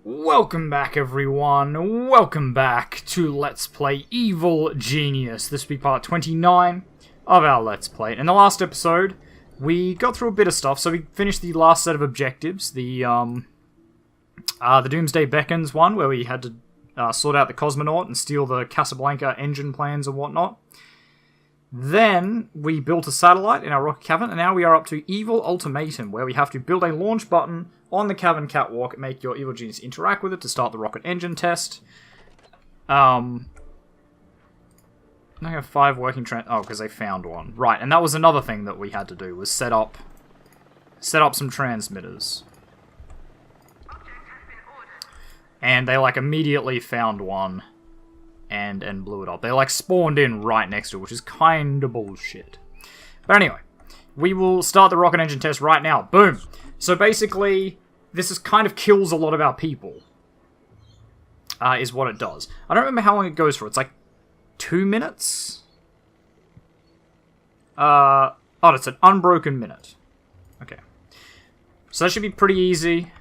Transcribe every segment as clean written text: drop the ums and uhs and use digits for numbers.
Welcome back, everyone. Welcome back to Let's Play Evil Genius. This will be part 29 of our Let's Play. In the last episode, we got through a bit of stuff, so we finished the last set of objectives. The Doomsday Beckons one, where we had to sort out the cosmonaut and steal the Casablanca engine plans and whatnot. Then, we built a satellite in our rocket cavern, and now we are up to Evil Ultimatum, where we have to build a launch button on the cavern catwalk and make your evil genius interact with it to start the rocket engine test. I have 5 working because they found one. Right, and that was another thing that we had to do, was set up some transmitters. And they, immediately found one. And blew it up. They, spawned in right next to it, which is kinda bullshit. But anyway, we will start the rocket engine test right now. Boom! So basically, this is kind of kills a lot of our people. Is what it does. I don't remember how long it goes for. It's 2 minutes? It's an unbroken minute. Okay. So that should be pretty easy.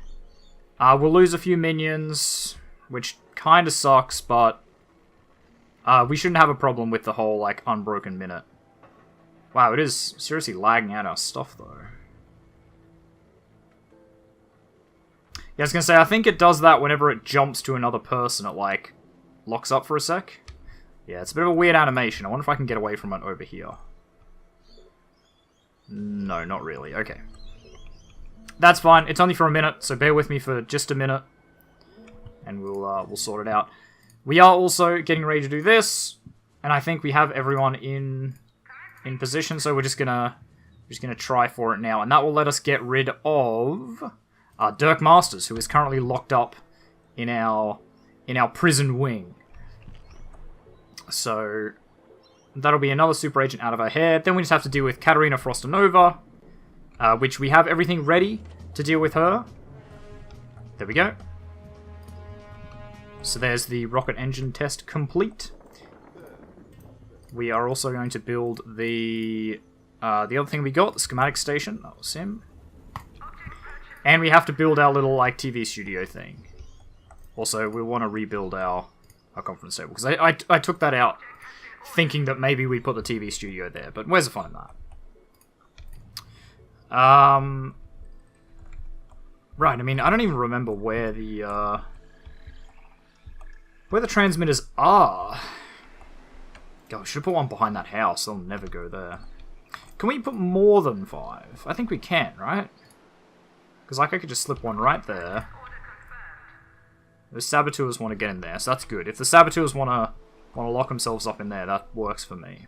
We'll lose a few minions, which kinda sucks, but we shouldn't have a problem with the whole, unbroken minute. Wow, it is seriously lagging out our stuff, though. Yeah, I was gonna say, I think it does that whenever it jumps to another person, it, locks up for a sec. Yeah, it's a bit of a weird animation. I wonder if I can get away from it over here. No, not really. Okay. That's fine. It's only for a minute, so bear with me for just a minute. And we'll sort it out. We are also getting ready to do this, and I think we have everyone in position, so we're just gonna try for it now, and that will let us get rid of Dirk Masters, who is currently locked up in our prison wing. So that'll be another super agent out of our hair. Then we just have to deal with Katarina Frostinova, which we have everything ready to deal with her. There we go. So there's the rocket engine test complete. We are also going to build the other thing we got, the schematic station. That was him. And we have to build our little, TV studio thing. Also, we want to rebuild our conference table, because I took that out thinking that maybe we'd put the TV studio there, but where's the fun in that? Right, I mean, I don't even remember where the transmitters are. God, I should have put one behind that house. They'll never go there. Can we put more than 5? I think we can, right? Because, I could just slip one right there. The saboteurs want to get in there, so that's good. If the saboteurs want to lock themselves up in there, that works for me.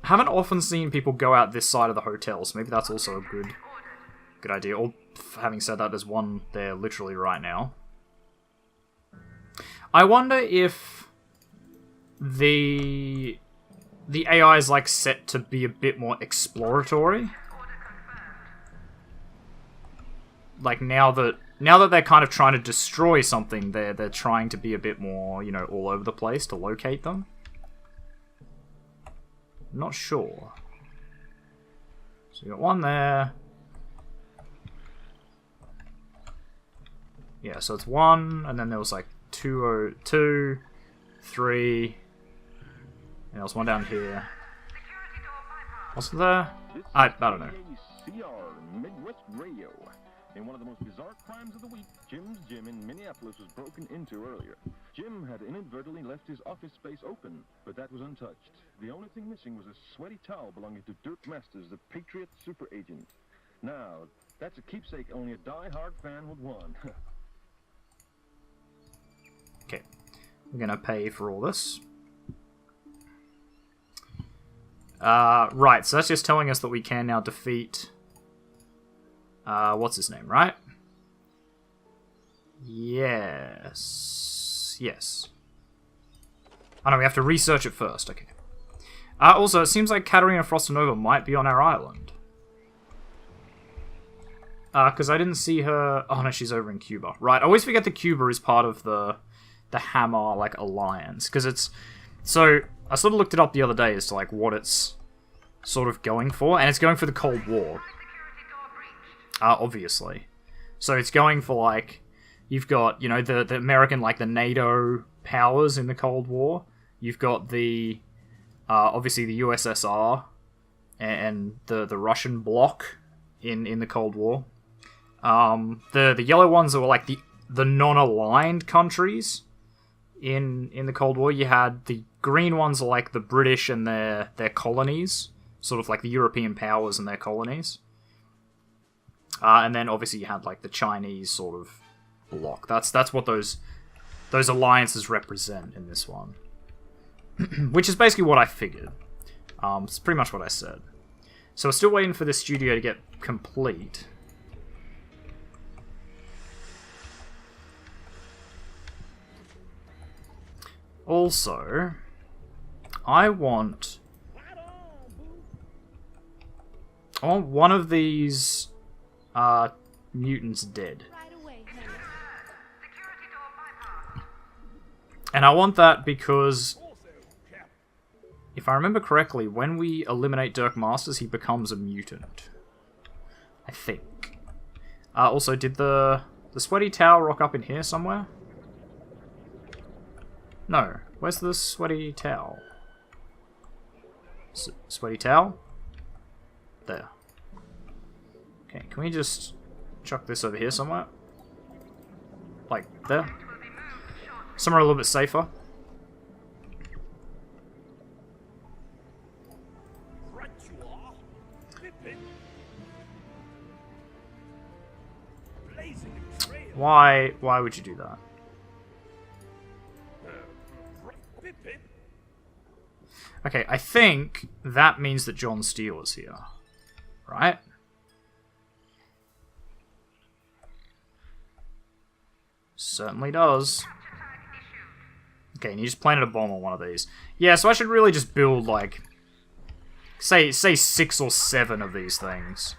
I haven't often seen people go out this side of the hotel, so maybe that's also a good idea. Or, having said that, there's one there literally right now. I wonder if the AI is set to be a bit more exploratory. Now that they're kind of trying to destroy something, they're trying to be a bit more, all over the place to locate them. I'm not sure. So you got one there. Yeah, so it's 1, and then there was 2, 3, and there was one down here. What's there? I don't know. Midwest Radio. In one of the most bizarre crimes of the week, Jim's gym in Minneapolis was broken into earlier. Jim had inadvertently left his office space open, but that was untouched. The only thing missing was a sweaty towel belonging to Dirk Masters, the Patriot super agent. Now, that's a keepsake only a die-hard fan would want. Okay, we're gonna pay for all this. Right, so that's just telling us that we can now defeat... what's his name, right? Yes. Oh no, we have to research it first, okay. Also, it seems like Katarina Frostinova might be on our island. Because I didn't see her... Oh no, she's over in Cuba. Right, I always forget that Cuba is part of the Hammer, alliance. Because it's... So, I sort of looked it up the other day as to, what it's sort of going for. And it's going for the Cold War. Obviously. So it's going for, like, you've got, you know, the American, like, the NATO powers in the Cold War. You've got the, obviously the USSR and the Russian bloc in the Cold War. The yellow ones were, like, the non-aligned countries in the Cold War. You had the green ones are like the British and their colonies, sort of like the European powers and their colonies. And then obviously you had like the Chinese sort of bloc. That's what those alliances represent in this one. Which is basically what I figured. It's pretty much what I said. So we're still waiting for this studio to get complete. Also, I want one of these mutants dead. And I want that because, if I remember correctly, when we eliminate Dirk Masters, he becomes a mutant. I think. Also, did the sweaty towel rock up in here somewhere? No. Where's the sweaty towel? Sweaty towel? There. Okay, can we just chuck this over here somewhere? Like, there? Somewhere a little bit safer. Why would you do that? Okay, I think that means that John Steele is here. Right? Certainly does. Okay, and he just planted a bomb on one of these. Yeah, so I should really just build, like, say 6 or 7 of these things.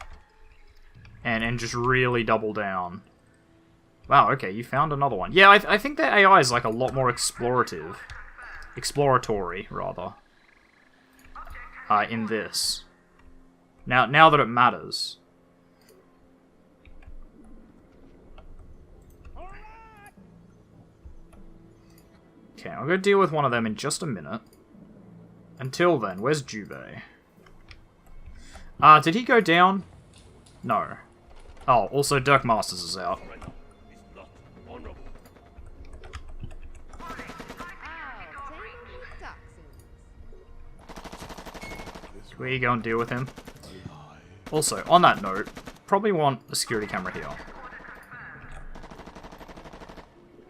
And just really double down. Wow, okay, you found another one. Yeah, I think their AI is, like, a lot more explorative. Exploratory, rather. In this. Now that it matters. Okay, I'll go deal with one of them in just a minute. Until then, where's Jubei? Did he go down? No. Oh, also Dirk Masters is out. Can we go and deal with him? Also, on that note, probably want a security camera here.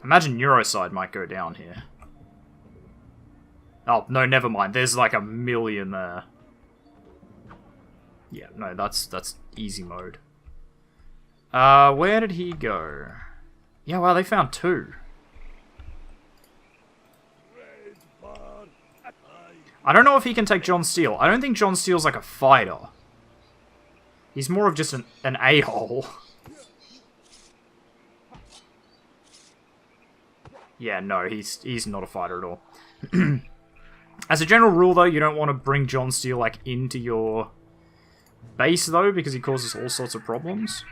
Imagine Neuroside might go down here. Oh, no, never mind. There's like a million there. Yeah, no, that's easy mode. Where did he go? Yeah, wow, they found 2. I don't know if he can take John Steele. I don't think John Steele's like a fighter. He's more of just an a-hole. Yeah, no, he's not a fighter at all. As a general rule, though, you don't want to bring John Steele, like, into your base, though, because he causes all sorts of problems.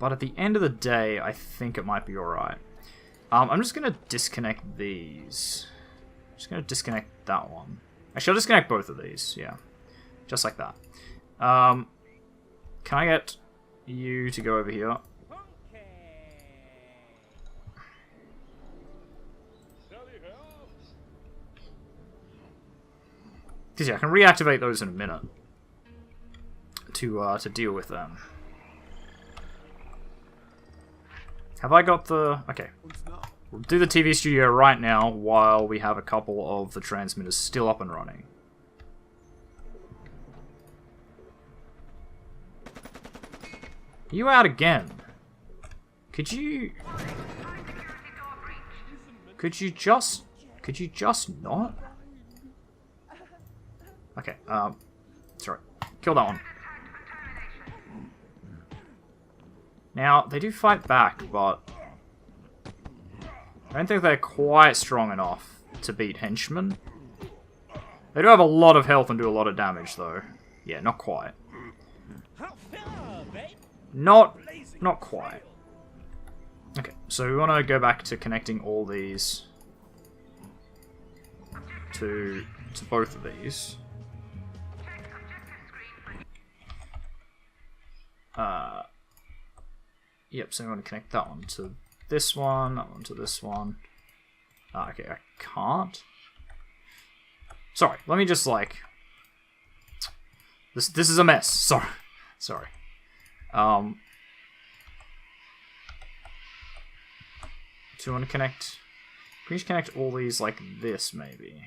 But at the end of the day, I think it might be alright. I'm just going to disconnect these. I'm just going to disconnect that one. Actually, I'll disconnect both of these, yeah. Just like that. Can I get you to go over here? Because yeah, I can reactivate those in a minute to deal with them. Have I got the... Okay. We'll do the TV studio right now while we have a couple of the transmitters still up and running. You out again? Could you just not? Okay, sorry. Kill that one. Now, they do fight back, but I don't think they're quite strong enough to beat henchmen. They do have a lot of health and do a lot of damage, though. Yeah, not quite. Not quite. Okay, so we want to go back to connecting all these to both of these. Yep, so we want to connect that one to this one, that one to this one. Okay, I can't. Sorry, let me just like... This is a mess. Sorry. Do you want to connect... Can we just connect all these like this, maybe?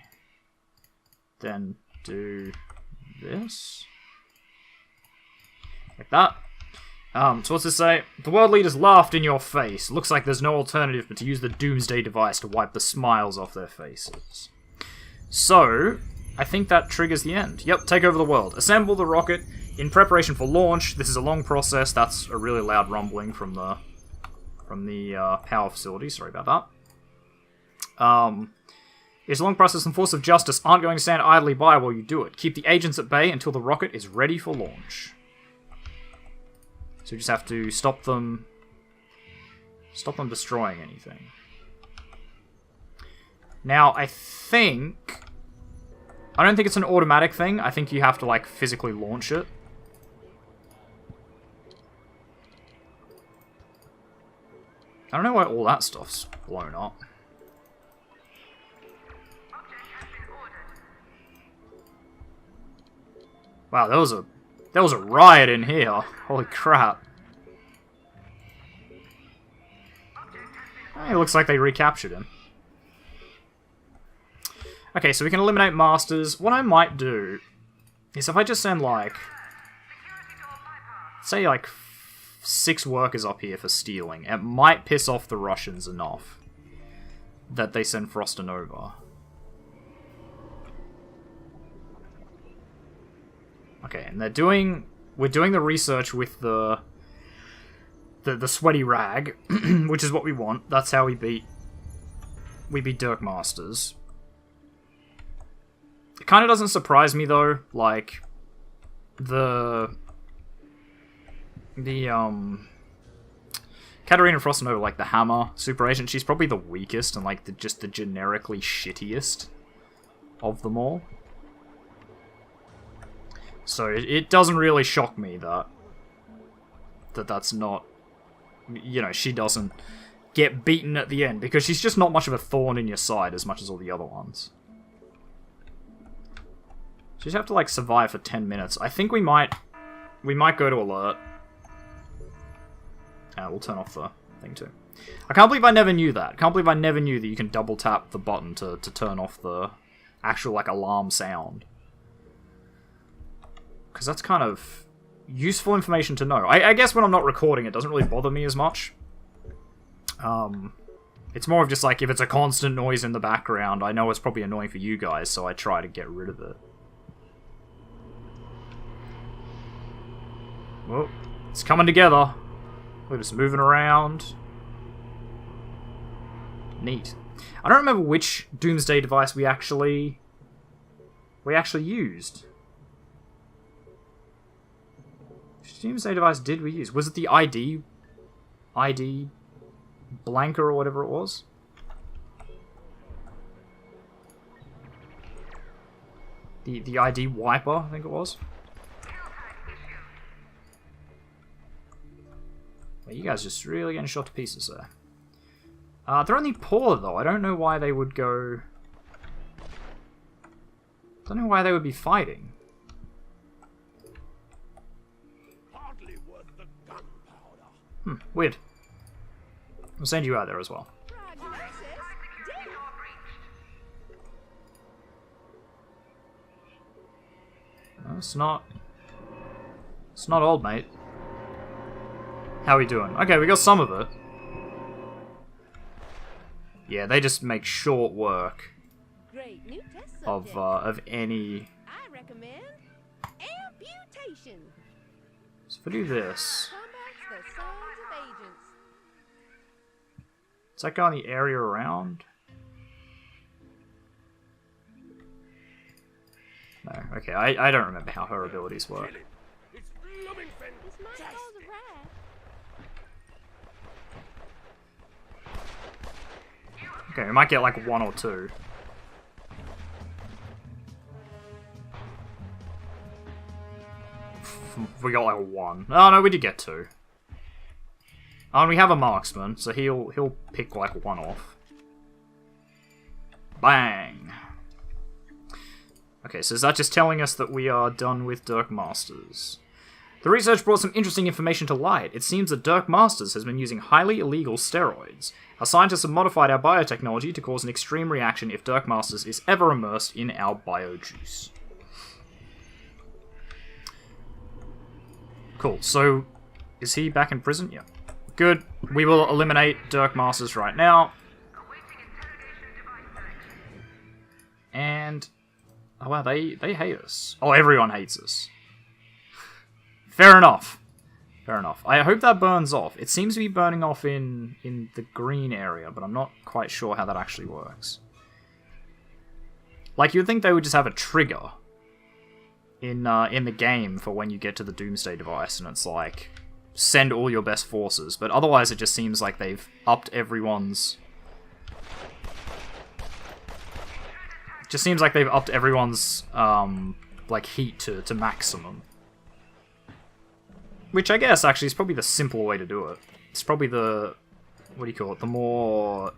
Then do this. Like that. So what's this say? The world leaders laughed in your face. Looks like there's no alternative but to use the doomsday device to wipe the smiles off their faces. So, I think that triggers the end. Yep, take over the world. Assemble the rocket in preparation for launch. This is a long process. That's a really loud rumbling from the power facility. Sorry about that. It's a long process and force of justice aren't going to stand idly by while you do it. Keep the agents at bay until the rocket is ready for launch. So you just have to stop them destroying anything. Now, I don't think it's an automatic thing. I think you have to, like, physically launch it. I don't know why all that stuff's blown up. Wow, there was a riot in here. Holy crap. It looks like they recaptured him. Okay, so we can eliminate masters. What I might do is if I just send, like, say, like, 6 workers up here for stealing, it might piss off the Russians enough that they send Frost and Nova. Okay, and we're doing the research with the sweaty rag, which is what we want. That's how we beat Dirk Masters. It kind of doesn't surprise me though, like the Katarina Frostnova, like the Hammer super agent, she's probably the weakest and like just the generically shittiest of them all. So it doesn't really shock me that's not, you know, she doesn't get beaten at the end, because she's just not much of a thorn in your side as much as all the other ones. So you just have to, like, survive for 10 minutes. I think we might go to alert. We'll turn off the thing too. I can't believe I never knew that. I can't believe I never knew that you can double tap the button to turn off the actual, like, alarm sound. Because that's kind of useful information to know. I guess when I'm not recording, it doesn't really bother me as much. It's more of just like, if it's a constant noise in the background, I know it's probably annoying for you guys, so I try to get rid of it. Well, it's coming together. We're just moving around. Neat. I don't remember which doomsday device we actually used. Which doomsday device did we use? Was it the ID blanker or whatever it was? The ID wiper, I think it was. Well, you guys just really getting shot to pieces there. They're only poor though. I don't know why they would go. Don't know why they would be fighting. Weird. I'll send you out there as well. No, it's not old, mate. How are we doing? Okay, we got some of it. Yeah, they just make short work of any. I recommend amputation. So if I do this, does that go in the area around? No. Okay, I don't remember how her abilities work. This might cause a riot. Okay, we might get like 1 or 2. We got like 1. Oh no, we did get 2. Oh, and we have a marksman, so he'll pick like 1 off. Bang! Okay, so is that just telling us that we are done with Dirk Masters? The research brought some interesting information to light. It seems that Dirk Masters has been using highly illegal steroids. Our scientists have modified our biotechnology to cause an extreme reaction if Dirk Masters is ever immersed in our biojuice. Cool, so is he back in prison? Yeah. Good. We will eliminate Dirk Masters right now. And... oh wow, they hate us. Oh, everyone hates us. Fair enough. Fair enough. I hope that burns off. It seems to be burning off in the green area, but I'm not quite sure how that actually works. Like, you'd think they would just have a trigger in the game for when you get to the Doomsday device, and it's like, send all your best forces, but otherwise it just seems like they've upped everyone's... just seems like they've upped everyone's, like, heat to maximum. Which I guess, actually, is probably the simpler way to do it. It's probably the... what do you call it? The more...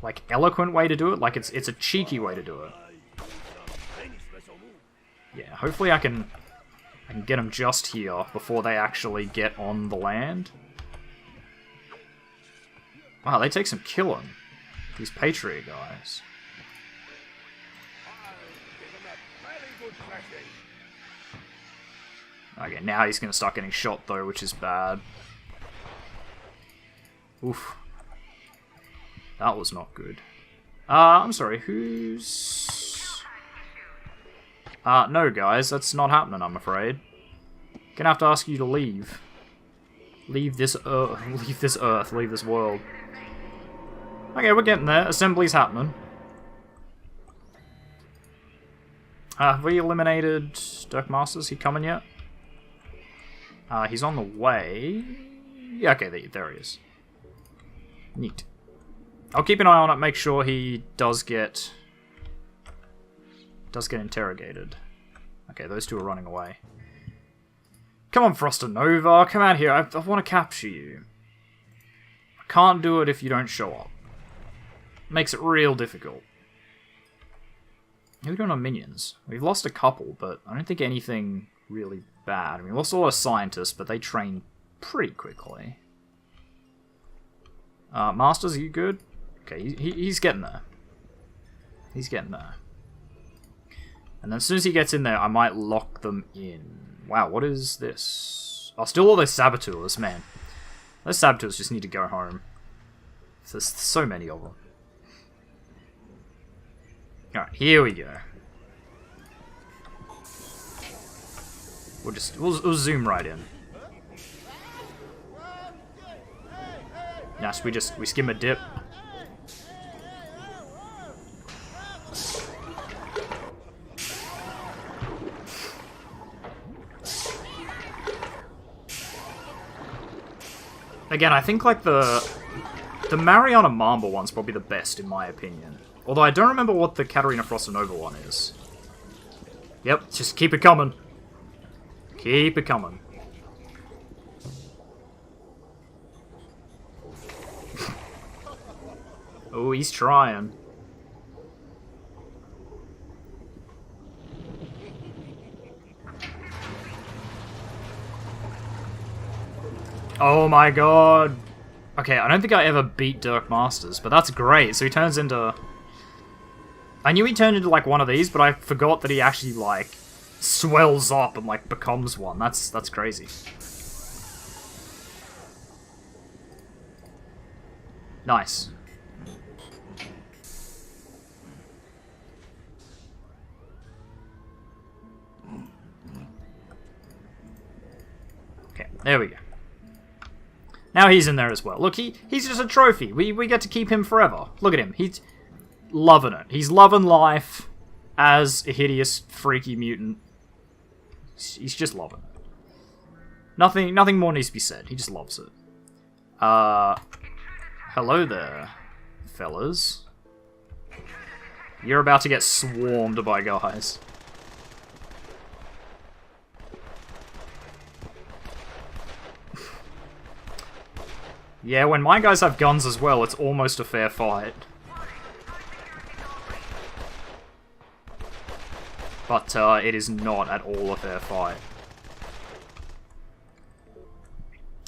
like, eloquent way to do it? Like, it's a cheeky way to do it. Yeah, hopefully I can get them just here before they actually get on the land. Wow, they take some killing. These Patriot guys. Okay, now he's going to start getting shot, though, which is bad. Oof. That was not good. I'm sorry, who's... no, guys, that's not happening, I'm afraid. Gonna have to ask you to leave. Leave this earth, leave this world. Okay, we're getting there. Assembly's happening. Have we eliminated Dirk Masters? He coming yet? He's on the way. Yeah, okay, there he is. Neat. I'll keep an eye on it, make sure he does get interrogated. Okay, those two are running away. Come on, Froster Nova, come out here. I want to capture you. I can't do it if you don't show up. Makes it real difficult. Who are we doing on minions? We've lost a couple, but I don't think anything really bad. I mean, we lost a lot of scientists, but they train pretty quickly. Masters, are you good? Okay, he's getting there. He's getting there. And then as soon as he gets in there, I might lock them in. Wow, what is this? Oh, still all those saboteurs, man. Those saboteurs just need to go home. There's so many of them. Alright, here we go. We'll zoom right in. Nice, we skim a dip. Again, I think like the Mariana Mamba one's probably the best in my opinion. Although I don't remember what the Katarina Frost Nova one is. Yep, just keep it coming. Keep it coming. Oh, he's trying. Oh my god. Okay, I don't think I ever beat Dirk Masters, but that's great. So he turns into... I knew he turned into like one of these, but I forgot that he actually like swells up and like becomes one. That's crazy. Nice. Okay, there we go. Now he's in there as well. Look, he's just a trophy. We get to keep him forever. Look at him. He's loving it. He's loving life as a hideous, freaky mutant. He's just loving it. Nothing more needs to be said. He just loves it. Hello there, fellas. You're about to get swarmed by guys. Yeah, when my guys have guns as well, it's almost a fair fight. But it is not at all a fair fight.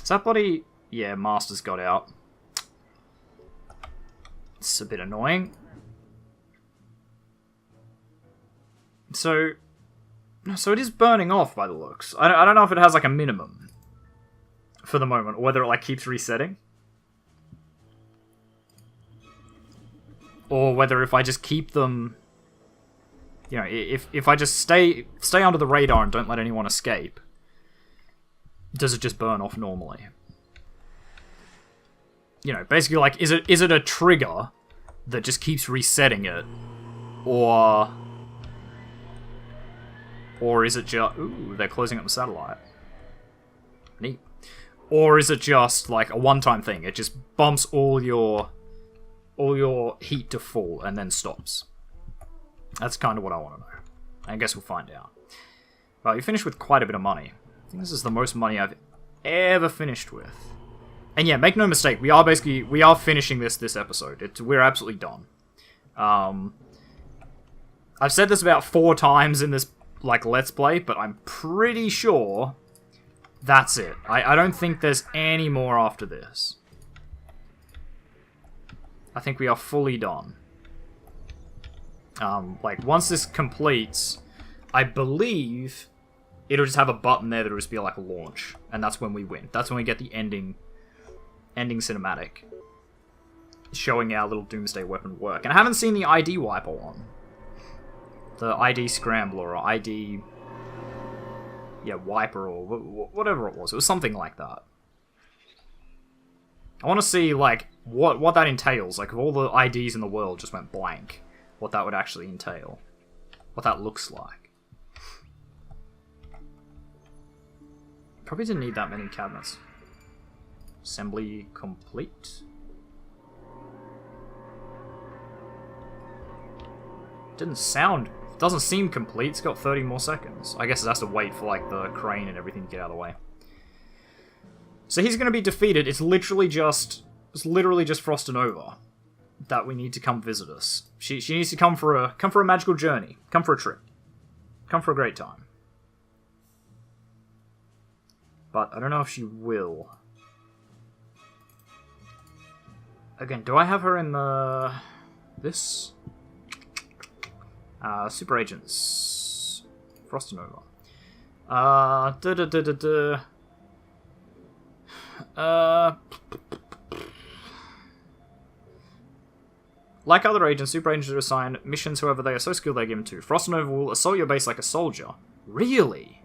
Is that bloody... Yeah, Master's got out. It's a bit annoying. So it is burning off by the looks. I don't know if it has like a minimum for the moment, or whether it like keeps resetting. Or whether if I just keep them... You know, if I just stay under the radar and don't let anyone escape, does it just burn off normally? You know, basically, like, is it a trigger that just keeps resetting it, or is it just... Ooh, they're closing up the satellite. Neat. Or is it just like a one-time thing? It just bumps all your heat to full and then stops. That's kind of what I want to know. I guess we'll find out. Well, you finished with quite a bit of money. I think this is the most money I've ever finished with. And yeah, make no mistake, we are finishing this episode. We're absolutely done. I've said this about 4 times in this, like, Let's Play, but I'm pretty sure that's it. I don't think there's any more after this. I think we are fully done. Like, once this completes, I believe it'll just have a button there that'll just be like a launch, and that's when we win. That's when we get the ending cinematic, showing our little doomsday weapon work. And I haven't seen the ID wiper on. The ID scrambler, or ID... Yeah, wiper, or whatever it was. It was something like that. I want to see, like, what that entails. Like, if all the IDs in the world just went blank, what that would actually entail. What that looks like. Probably didn't need that many cabinets. Assembly complete. Doesn't seem complete. It's got 30 more seconds. I guess it has to wait for like the crane and everything to get out of the way. So he's going to be defeated. It's literally just Frost and Nova that we need to come visit us. She needs to come for a magical journey. Come for a trip. Come for a great time. But I don't know if she will. Again, do I have her in this? Super Agents. Frost and Nova. Like other agents, super agents are assigned missions, however they are so skilled they're given to. Frost and Nova will assault your base like a soldier. Really?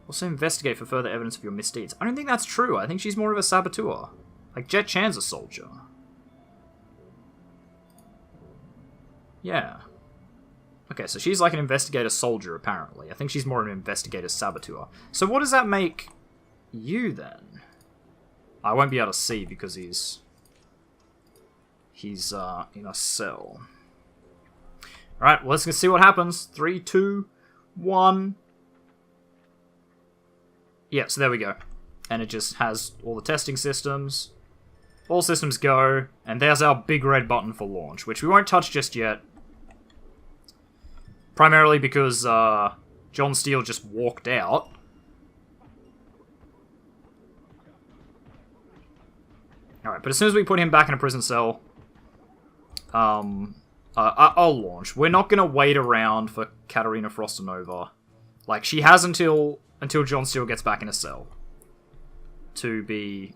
Also investigate for further evidence of your misdeeds. I don't think that's true. I think she's more of a saboteur. Like, Jet Chan's a soldier. Yeah. Okay, so she's like an investigator soldier, apparently. I think she's more an investigator saboteur. So what does that make you, then? I won't be able to see because he's in a cell. Alright, well, let's see what happens. 3, 2, 1... Yeah, so there we go. And it just has all the testing systems. All systems go. And there's our big red button for launch, which we won't touch just yet. Primarily because John Steele just walked out. Alright, but as soon as we put him back in a prison cell, I'll launch. We're not going to wait around for Katarina Frost and Nova. Like, she has until John Steele gets back in a cell to be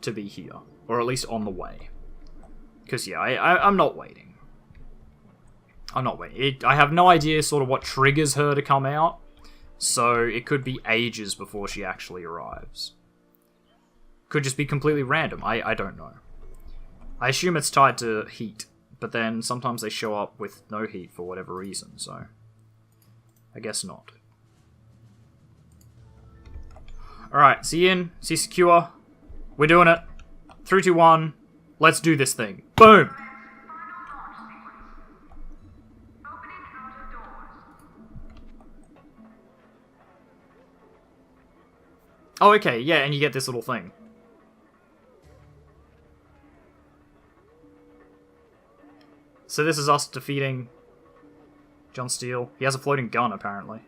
here, or at least on the way. Because yeah, I'm not waiting. I'm not waiting. I have no idea sort of what triggers her to come out, so it could be ages before she actually arrives. Could just be completely random. I don't know. I assume it's tied to heat, but then sometimes they show up with no heat for whatever reason, so I guess not. Alright, C in, C secure. We're doing it. 3, 2, 1. Let's do this thing. Boom! Oh, okay, yeah, and you get this little thing. So this is us defeating John Steele. He has a floating gun, apparently.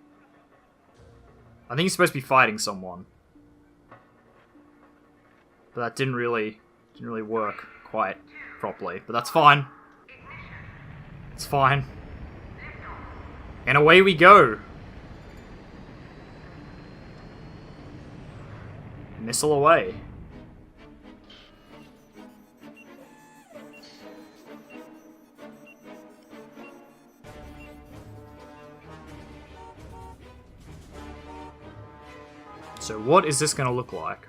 I think he's supposed to be fighting someone. But that didn't really work quite properly. But that's fine. It's fine. And away we go. Missile away. So what is this going to look like?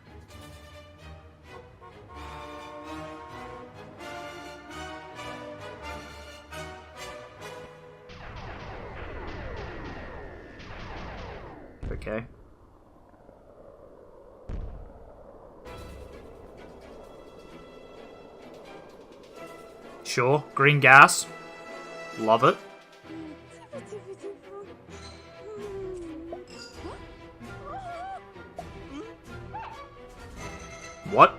Okay. Sure, green gas. Love it. What?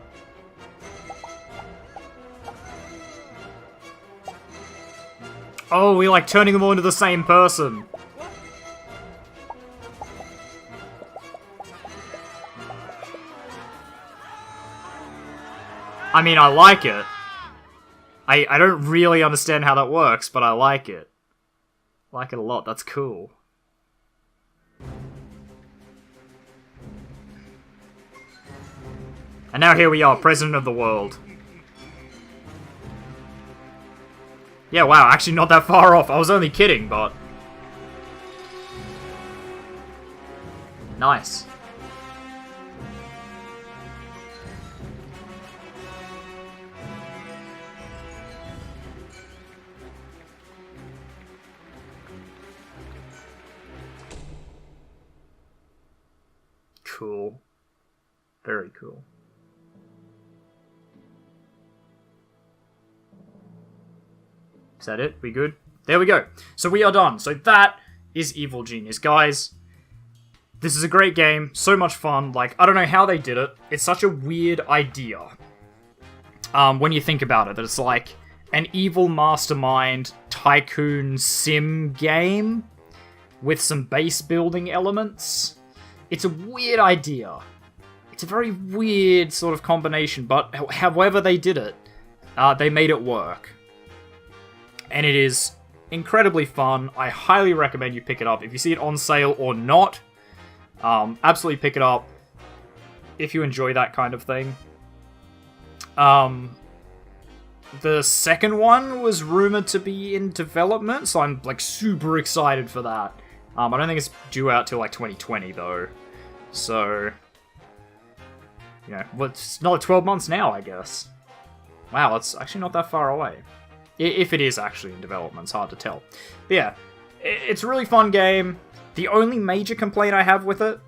Oh, we like turning them all into the same person. I mean, I like it. I don't really understand how that works, but I like it. I like it a lot. That's cool. And now here we are, President of the World. Yeah, wow, actually not that far off. I was only kidding, but... Nice. Cool. Very cool. Is that it? We good? There we go. So we are done. So that is Evil Genius. Guys, this is a great game. So much fun. Like, I don't know how they did it. It's such a weird idea. When you think about it, that it's like an evil mastermind tycoon sim game with some base building elements. It's a weird idea. It's a very weird sort of combination, but however they did it, they made it work. And it is incredibly fun. I highly recommend you pick it up. If you see it on sale or not, absolutely pick it up if you enjoy that kind of thing. The second one was rumored to be in development, so I'm like super excited for that. I don't think it's due out till like 2020 though. So, you know, it's another 12 months now, I guess. Wow, it's actually not that far away. If it is actually in development, it's hard to tell. But yeah, it's a really fun game. The only major complaint I have with it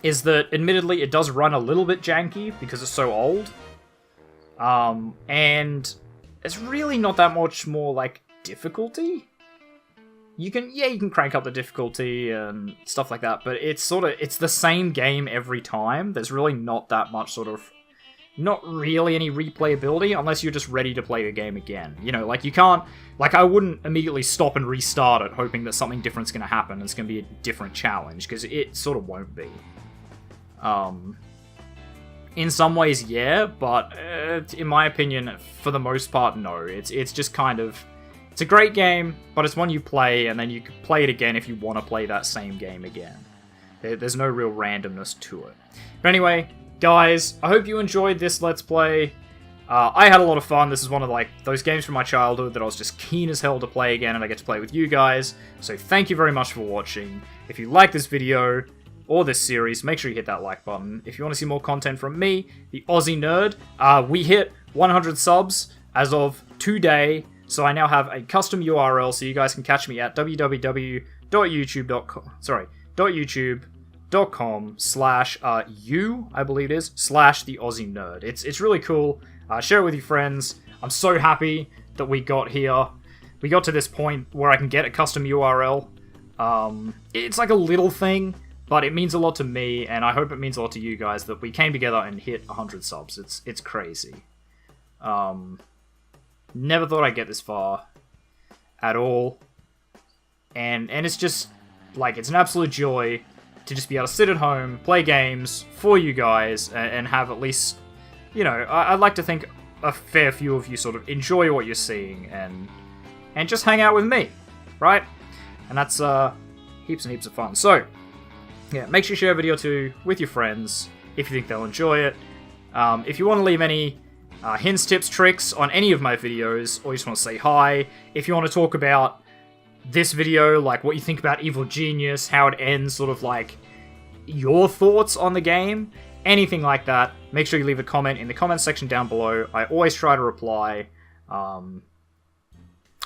is that, admittedly, it does run a little bit janky because it's so old. And it's really not that much more, like, difficulty. You can crank up the difficulty and stuff like that, but it's the same game every time. There's really not that much not really any replayability unless you're just ready to play the game again. You know, like you can't, like I wouldn't immediately stop and restart it hoping that something different's going to happen. It's going to be a different challenge, because it sort of won't be. In some ways, yeah, but in my opinion, for the most part, no. It's just kind of, it's a great game, but it's one you play, and then you can play it again if you want to play that same game again. There's no real randomness to it. But anyway, guys, I hope you enjoyed this Let's Play. I had a lot of fun. This is one of like those games from my childhood that I was just keen as hell to play again, and I get to play with you guys. So thank you very much for watching. If you like this video or this series, make sure you hit that like button. If you want to see more content from me, the Aussie Nerd, we hit 100 subs as of today. So I now have a custom URL, so you guys can catch me at www.youtube.com/u, I believe it is, /TheOzzieNerd. It's really cool. Share it with your friends. I'm so happy that we got here. We got to this point where I can get a custom URL. It's like a little thing, but it means a lot to me, and I hope it means a lot to you guys that we came together and hit 100 subs. It's crazy. Never thought I'd get this far at all. And it's just, like, it's an absolute joy to just be able to sit at home, play games for you guys, and have at least, you know, I'd like to think a fair few of you sort of enjoy what you're seeing and just hang out with me, right? And that's heaps and heaps of fun. So, yeah, make sure you share a video too with your friends if you think they'll enjoy it. If you want to leave any hints, tips, tricks on any of my videos, or you just want to say hi, if you want to talk about this video, like what you think about Evil Genius, how it ends, sort of like your thoughts on the game, anything like that, make sure you leave a comment in the comment section down below. I always try to reply.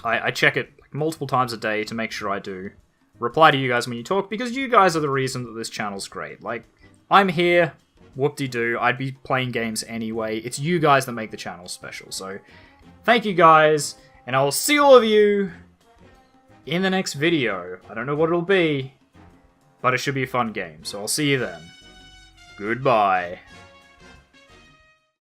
I check it multiple times a day to make sure I do reply to you guys when you talk, because you guys are the reason that this channel's great. Like, I'm here, whoop-de-doo, I'd be playing games anyway. It's you guys that make the channel special. So, thank you guys, and I will see all of you in the next video. I don't know what it'll be, but it should be a fun game, so I'll see you then. Goodbye.